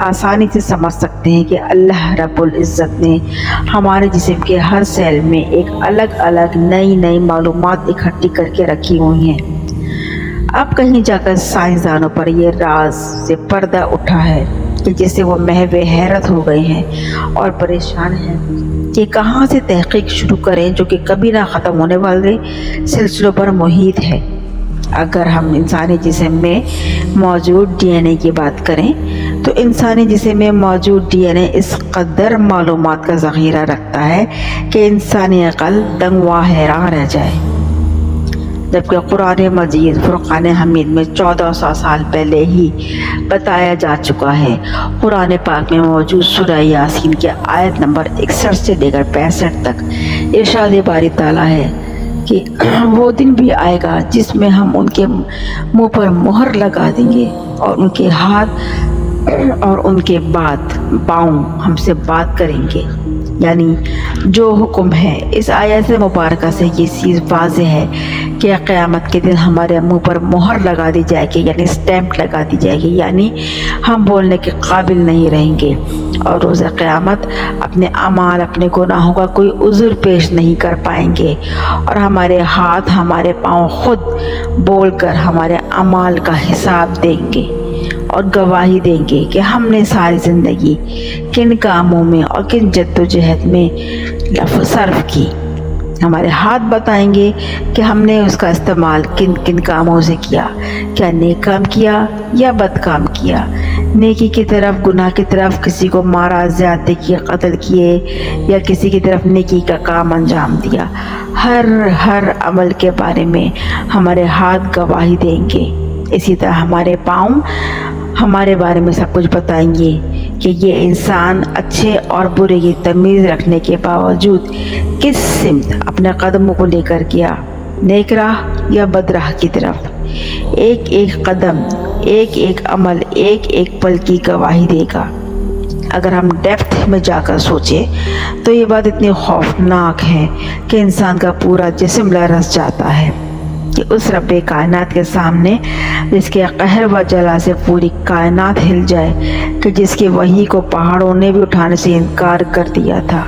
آسانی سے سمجھ سکتے ہیں کہ اللہ رب العزت نے ہمارے جسم کے ہر سیل میں ایک الگ الگ نئی معلومات اکٹھی کر کے رکھی ہوئی ہیں۔ اب کہیں جا کر سائنسدانوں پر یہ راز سے پردہ اٹھا ہے کہ جسے وہ محو حیرت ہو گئے ہیں اور پریشان ہیں کہ کہاں سے تحقیق شروع کریں جو کہ کبھی نہ ختم ہونے والے سلسلوں پر محیط ہے۔ اگر ہم انسانی جسم میں موجود ڈی این اے کی بات کریں تو انسانی جسم میں موجود ڈی این اے اس قدر معلومات کا ذخیرہ رکھتا ہے کہ انسانی عقل دنگ و حیران رہ جائے، جبکہ قرآن مجید فرقان حمید میں 1400 سال پہلے ہی بتایا جا چکا ہے۔ قرآن پاک میں موجود سورہ یاسین کے آیت نمبر 61 سے لے کر 65 تک ارشاد باری تعالیٰ ہے کہ وہ دن بھی آئے گا جس میں ہم ان کے منہ پر مہر لگا دیں گے اور ان کے ہاتھ اور ان کے پاؤں ہم سے بات کریں گے، یعنی جو حکم ہے۔ اس آیت مبارکہ سے یہ چیز واضح ہے کہ قیامت کے دن ہمارے منہ پر مہر لگا دی جائے گی، یعنی اسٹیمپ لگا دی جائے گی، یعنی ہم بولنے کے قابل نہیں رہیں گے، اور روز قیامت اپنے اعمال اپنے گناہوں کا کوئی عذر پیش نہیں کر پائیں گے، اور ہمارے ہاتھ ہمارے پاؤں خود بول کر ہمارے اعمال کا حساب دیں گے اور گواہی دیں گے کہ ہم نے ساری زندگی کن کاموں میں اور کن جدوجہد میں صرف کی۔ ہمارے ہاتھ بتائیں گے کہ ہم نے اس کا استعمال کن کن کاموں سے کیا، کیا نیک کام کیا یا بد کام کیا، نیکی کی طرف گناہ کی طرف، کسی کو مارا، زیادتی کی، قتل کیے، یا کسی کی طرف نیکی کا کام انجام دیا۔ ہر عمل کے بارے میں ہمارے ہاتھ گواہی دیں گے۔ اسی طرح ہمارے پاؤں ہمارے بارے میں سب کچھ بتائیں گے کہ یہ انسان اچھے اور برے کی تمیز رکھنے کے باوجود کس سمت اپنے قدموں کو لے کر گیا، نیک راہ یا بد راہ کی طرف۔ ایک ایک قدم، ایک ایک عمل، ایک ایک پل کی گواہی دے گا۔ اگر ہم ڈیپتھ میں جا کر سوچیں تو یہ بات اتنی خوفناک ہے کہ انسان کا پورا جسم لرز جاتا ہے کہ اس رب کائنات کے سامنے جس کے قہر و جلا سے پوری کائنات ہل جائے، کہ جس کی وحی کو پہاڑوں نے بھی اٹھانے سے انکار کر دیا تھا،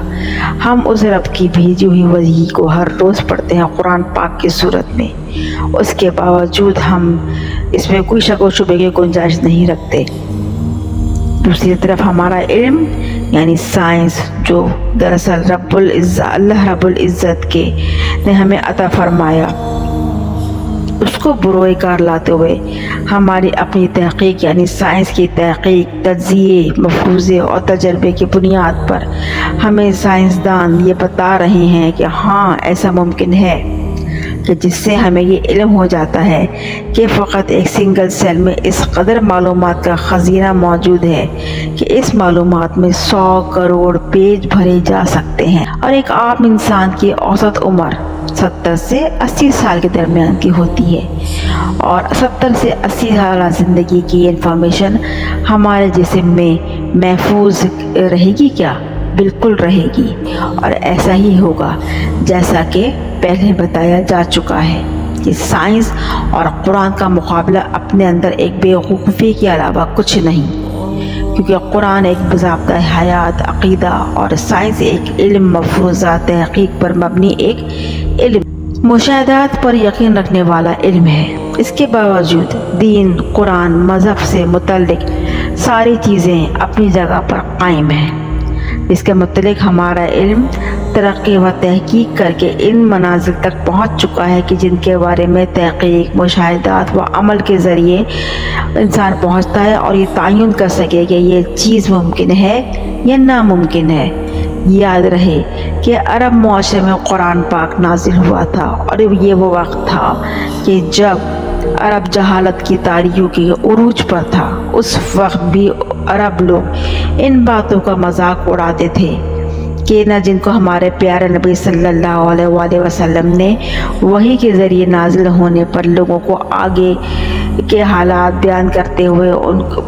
ہم اس رب کی بھیجی ہوئی وحی کو ہر روز پڑھتے ہیں قرآن پاک کی صورت میں، اس کے باوجود ہم اس میں کوئی شک و شبہ کی گنجائش نہیں رکھتے۔ دوسری طرف ہمارا علم یعنی سائنس، جو دراصل اللہ رب العزت نے ہمیں عطا فرمایا، اس کو بروئے کار لاتے ہوئے ہماری اپنی تحقیق یعنی سائنس کی تحقیق، تجزیے، مفروضے اور تجربے کی بنیاد پر ہمیں سائنسدان یہ بتا رہے ہیں کہ ہاں ایسا ممکن ہے، کہ جس سے ہمیں یہ علم ہو جاتا ہے کہ فقط ایک سنگل سیل میں اس قدر معلومات کا خزینہ موجود ہے کہ اس معلومات میں 100 کروڑ پیج بھرے جا سکتے ہیں، اور ایک عام انسان کی اوسط عمر 70 سے 80 سال کے درمیان کی ہوتی ہے، اور 70 سے 80 سالہ زندگی کی انفارمیشن ہمارے جسم میں محفوظ رہے گی کیا؟ بالکل رہے گی، اور ایسا ہی ہوگا جیسا کہ پہلے بتایا جا چکا ہے کہ سائنس اور قرآن کا مقابلہ اپنے اندر ایک بے وقوفی کے علاوہ کچھ نہیں، کیونکہ قرآن ایک باضابطہ حیات عقیدہ اور سائنس ایک علم مفروضہ تحقیق پر مبنی ایک علم، مشاہدات پر یقین رکھنے والا علم ہے۔ اس کے باوجود دین، قرآن، مذہب سے متعلق ساری چیزیں اپنی جگہ پر قائم ہیں، اس کے متعلق ہمارا علم ترقی و تحقیق کر کے ان منازل تک پہنچ چکا ہے کہ جن کے بارے میں تحقیق، مشاہدات و عمل کے ذریعے انسان پہنچتا ہے اور یہ تعین کر سکے کہ یہ چیز ممکن ہے یا ناممکن ہے۔ یاد رہے کہ عرب معاشرے میں قرآن پاک نازل ہوا تھا، اور یہ وہ وقت تھا کہ جب عرب جہالت کی تاریکیوں کے عروج پر تھا۔ اس وقت بھی عرب لوگ ان باتوں کا مذاق اڑاتے تھے کہ نہ جن کو ہمارے پیارے نبی صلی اللہ علیہ وآلہ وسلم نے وحی کے ذریعے نازل ہونے پر لوگوں کو آگے کے حالات بیان کرتے ہوئے ان کو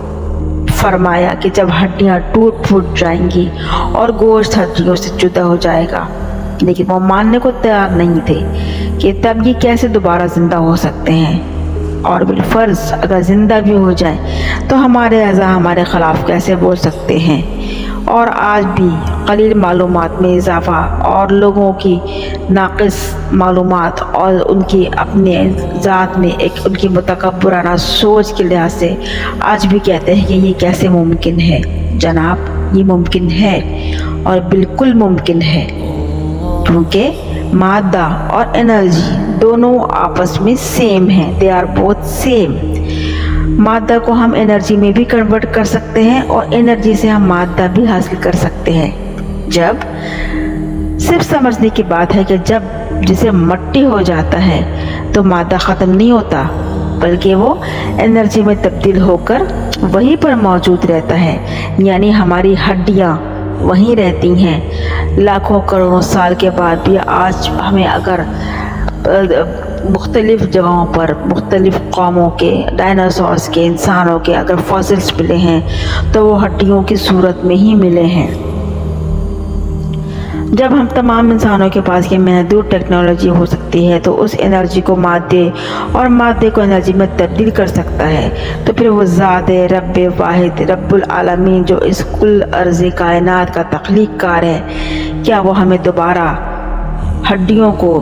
فرمایا کہ جب ہڈیاں ٹوٹ پھوٹ جائیں گی اور گوشت ہڈیوں سے جدا ہو جائے گا، لیکن وہ ماننے کو تیار نہیں تھے کہ تب یہ کیسے دوبارہ زندہ ہو سکتے ہیں۔ اور بالفرض اگر زندہ بھی ہو جائیں تو ہمارے اعضاء ہمارے خلاف کیسے بول سکتے ہیں؟ اور آج بھی قلیل معلومات میں اضافہ اور لوگوں کی ناقص معلومات اور ان کی اپنے ذات میں ایک ان کی متکبرانہ سوچ کے لحاظ سے آج بھی کہتے ہیں کہ یہ کیسے ممکن ہے؟ جناب، یہ ممکن ہے اور بالکل ممکن ہے، کیونکہ مادہ اور انرجی دونوں آپس میں سیم ہیں، دے آر بوتھ سیم۔ مادہ کو ہم انرجی میں بھی کنورٹ کر سکتے ہیں اور انرجی سے ہم مادہ بھی حاصل کر سکتے ہیں۔ جب صرف سمجھنے کی بات ہے کہ جب جسے مٹی ہو جاتا ہے تو مادہ ختم نہیں ہوتا، بلکہ وہ انرجی میں تبدیل ہو کر وہیں پر موجود رہتا ہے، یعنی ہماری ہڈیاں وہیں رہتی ہیں لاکھوں کروڑوں سال کے بعد بھی۔ آج ہمیں اگر مختلف جگہوں پر مختلف قوموں کے، ڈائناسورس کے، انسانوں کے اگر فاسلز ملے ہیں تو وہ ہڈیوں کی صورت میں ہی ملے ہیں۔ جب ہم تمام انسانوں کے پاس یہ محدود ٹیکنالوجی ہو سکتی ہے تو اس انرجی کو مادے اور مادے کو انرجی میں تبدیل کر سکتا ہے، تو پھر وہ ذات رب واحد رب العالمین جو اس کل ارض کائنات کا تخلیق کار ہے، کیا وہ ہمیں دوبارہ ہڈیوں کو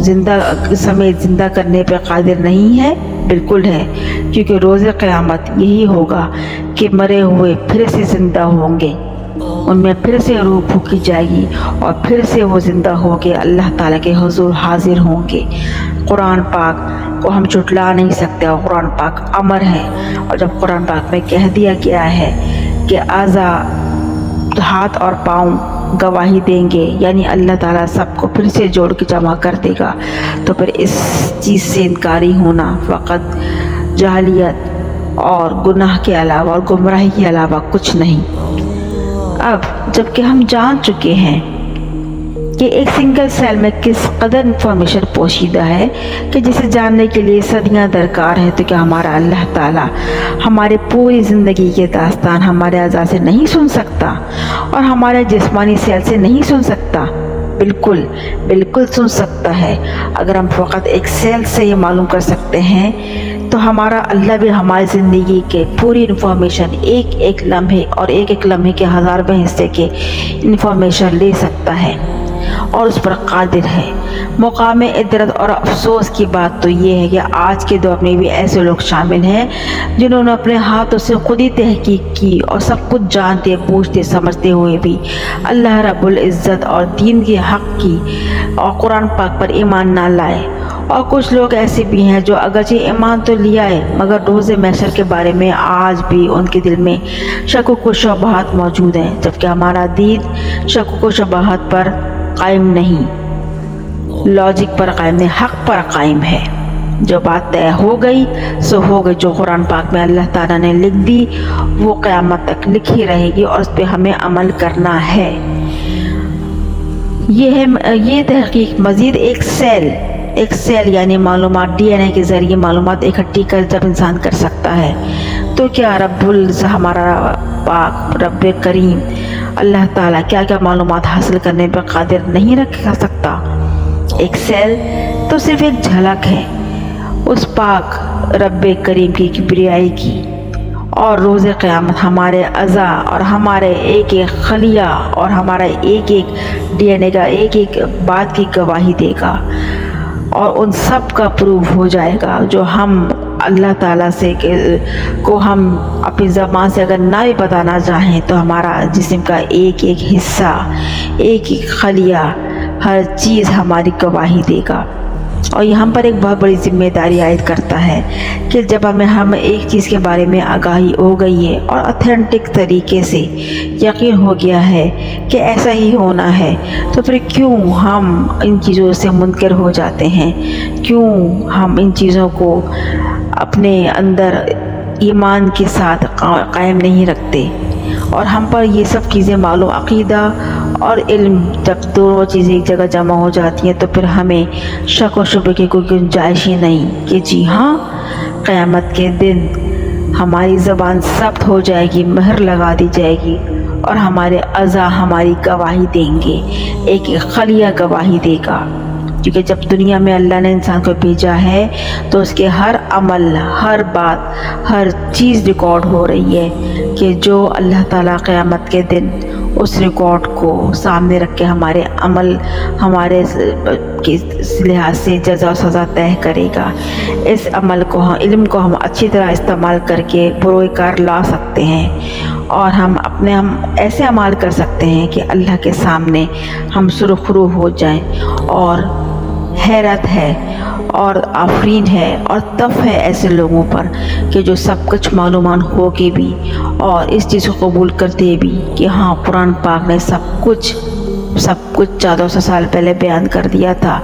زندہ سمیت زندہ کرنے پہ قادر نہیں ہے؟ بالکل ہے، کیونکہ روز قیامت یہی ہوگا کہ مرے ہوئے پھر سے زندہ ہوں گے، ان میں پھر سے روح پھونکی جائے گی اور پھر سے وہ زندہ ہو کے اللہ تعالیٰ کے حضور حاضر ہوں گے۔ قرآن پاک کو ہم جھٹلا نہیں سکتے، اور قرآن پاک امر ہے، اور جب قرآن پاک میں کہہ دیا گیا ہے کہ اعضاء ہاتھ اور پاؤں گواہی دیں گے، یعنی اللہ تعالیٰ سب کو پھر سے جوڑ کے جمع کر دے گا، تو پھر اس چیز سے انکاری ہونا فقط جہلیت اور گناہ کے علاوہ اور گمراہی کے علاوہ کچھ نہیں۔ اب جب کہ ہم جان چکے ہیں کہ ایک سنگل سیل میں کس قدر انفارمیشن پوشیدہ ہے کہ جسے جاننے کے لیے صدیاں درکار ہے، تو کیا ہمارا اللہ تعالیٰ ہمارے پوری زندگی کے داستان ہمارے اعضاء سے نہیں سن سکتا اور ہمارے جسمانی سیل سے نہیں سن سکتا؟ بالکل بالکل سن سکتا ہے۔ اگر ہم فقط ایک سیل سے یہ معلوم کر سکتے ہیں تو ہمارا اللہ بھی ہماری زندگی کے پوری انفارمیشن ایک ایک لمحے اور ایک ایک لمحے کے ہزارویں حصے کے انفارمیشن لے سکتا ہے اور اس پر قادر ہے۔ مقام عبرت اور افسوس کی بات تو یہ ہے کہ آج کے دور میں بھی ایسے لوگ شامل ہیں جنہوں نے اپنے ہاتھوں سے خود ہی تحقیق کی اور سب کچھ جانتے بوجھتے سمجھتے ہوئے بھی اللہ رب العزت اور دین کے حق کی اور قرآن پاک پر ایمان نہ لائے۔ اور کچھ لوگ ایسے بھی ہیں جو اگرچہ ایمان تو لیا ہے مگر روز محشر کے بارے میں آج بھی ان کے دل میں شکوک و شبہات موجود ہیں، جبکہ ہمارا دین شکوک و شبہات پر قائم نہیں، لاجک پر قائم نہیں، حق پر قائم ہے۔ جو بات طے ہو گئی سو ہو گئی، جو قرآن پاک میں اللہ تعالیٰ نے لکھ دی وہ قیامت تک لکھی رہے گی اور اس پہ ہمیں عمل کرنا ہے۔ یہ تحقیق مزید ایک سیل یعنی معلومات ڈی این اے کے ذریعے معلومات اکٹھی کر جب انسان کر سکتا ہے تو کیا ہمارا پاک رب کریم اللہ تعالیٰ کیا کیا معلومات حاصل کرنے پر قادر نہیں رکھ سکتا؟ ایک سیل تو صرف ایک جھلک ہے اس پاک رب کریم کی کبریائی کی، اور روز قیامت ہمارے اعضاء اور ہمارے ایک ایک خلیہ اور ہمارا ایک ایک ڈی این اے کا ایک ایک بات کی گواہی دے گا، اور ان سب کا پروف ہو جائے گا جو ہم اللہ تعالیٰ سے کو ہم اپنی زبان سے اگر نہ بھی بتانا چاہیں تو ہمارا جسم کا ایک ایک حصہ ایک ایک خلیہ ہر چیز ہماری گواہی دے گا۔ اور یہ ہم پر ایک بہت بڑی ذمہ داری عائد کرتا ہے کہ جب ہم ایک چیز کے بارے میں آگاہی ہو گئی ہے اور اتھینٹک طریقے سے یقین ہو گیا ہے کہ ایسا ہی ہونا ہے، تو پھر کیوں ہم ان چیزوں سے منکر ہو جاتے ہیں؟ کیوں ہم ان چیزوں کو اپنے اندر ایمان کے ساتھ قائم نہیں رکھتے؟ اور ہم پر یہ سب چیزیں معلوم، عقیدہ اور علم جب دونوں چیزیں ایک جگہ جمع ہو جاتی ہیں تو پھر ہمیں شک و شبہ کی کوئی گنجائش ہی نہیں کہ جی ہاں قیامت کے دن ہماری زبان ثبت ہو جائے گی، مہر لگا دی جائے گی اور ہمارے اعضاء ہماری گواہی دیں گے، ایک ایک خلیہ گواہی دے گا۔ کیونکہ جب دنیا میں اللہ نے انسان کو بھیجا ہے تو اس کے ہر عمل، ہر بات، ہر چیز ریکارڈ ہو رہی ہے کہ جو اللہ تعالیٰ قیامت کے دن اس ریکارڈ کو سامنے رکھ کے ہمارے عمل، ہمارے لحاظ سے جزا و سزا طے کرے گا۔ اس عمل کو، علم کو ہم اچھی طرح استعمال کر کے بروئے لا سکتے ہیں، اور ہم ایسے عمال کر سکتے ہیں کہ اللہ کے سامنے ہم سرخرو ہو جائیں۔ اور حیرت ہے اور آفرین ہے اور تف ہے ایسے لوگوں پر کہ جو سب کچھ معلومان ہو کے بھی اور اس چیز کو قبول کرتے بھی کہ ہاں قرآن پاک نے سب کچھ 1400 سال پہلے بیان کر دیا تھا،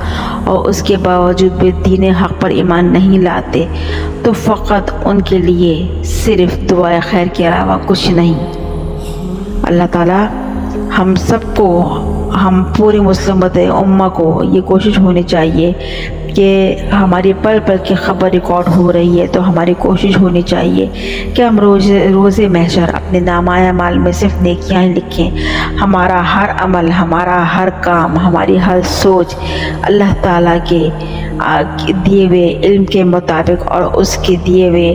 اور اس کے باوجود بھی دین حق پر ایمان نہیں لاتے، تو فقط ان کے لیے صرف دعائے خیر کے علاوہ کچھ نہیں۔ اللہ تعالیٰ ہم سب کو، ہم پوری مسلم امہ کو یہ کوشش ہونی چاہیے کہ ہماری پل پل کی خبر ریکارڈ ہو رہی ہے، تو ہماری کوشش ہونی چاہیے کہ ہم روز محشر اپنے نامہ اعمال میں صرف نیکیاں ہی لکھیں۔ ہمارا ہر عمل، ہمارا ہر کام، ہماری ہر سوچ اللہ تعالیٰ کے دیے ہوئے علم کے مطابق اور اس کے دیے ہوئے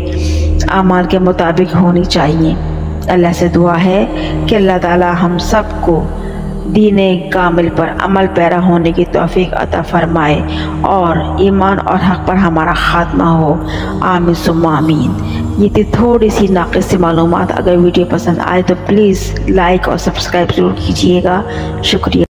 اعمال کے مطابق ہونی چاہیے۔ اللہ سے دعا ہے کہ اللہ تعالیٰ ہم سب کو دین کامل پر عمل پیرا ہونے کی توفیق عطا فرمائے اور ایمان اور حق پر ہمارا خاتمہ ہو، آمین ثم آمین۔ یہ تھی تھوڑی سی ناقص سی معلومات۔ اگر ویڈیو پسند آئے تو پلیز لائک اور سبسکرائب ضرور کیجیے گا۔ شکریہ۔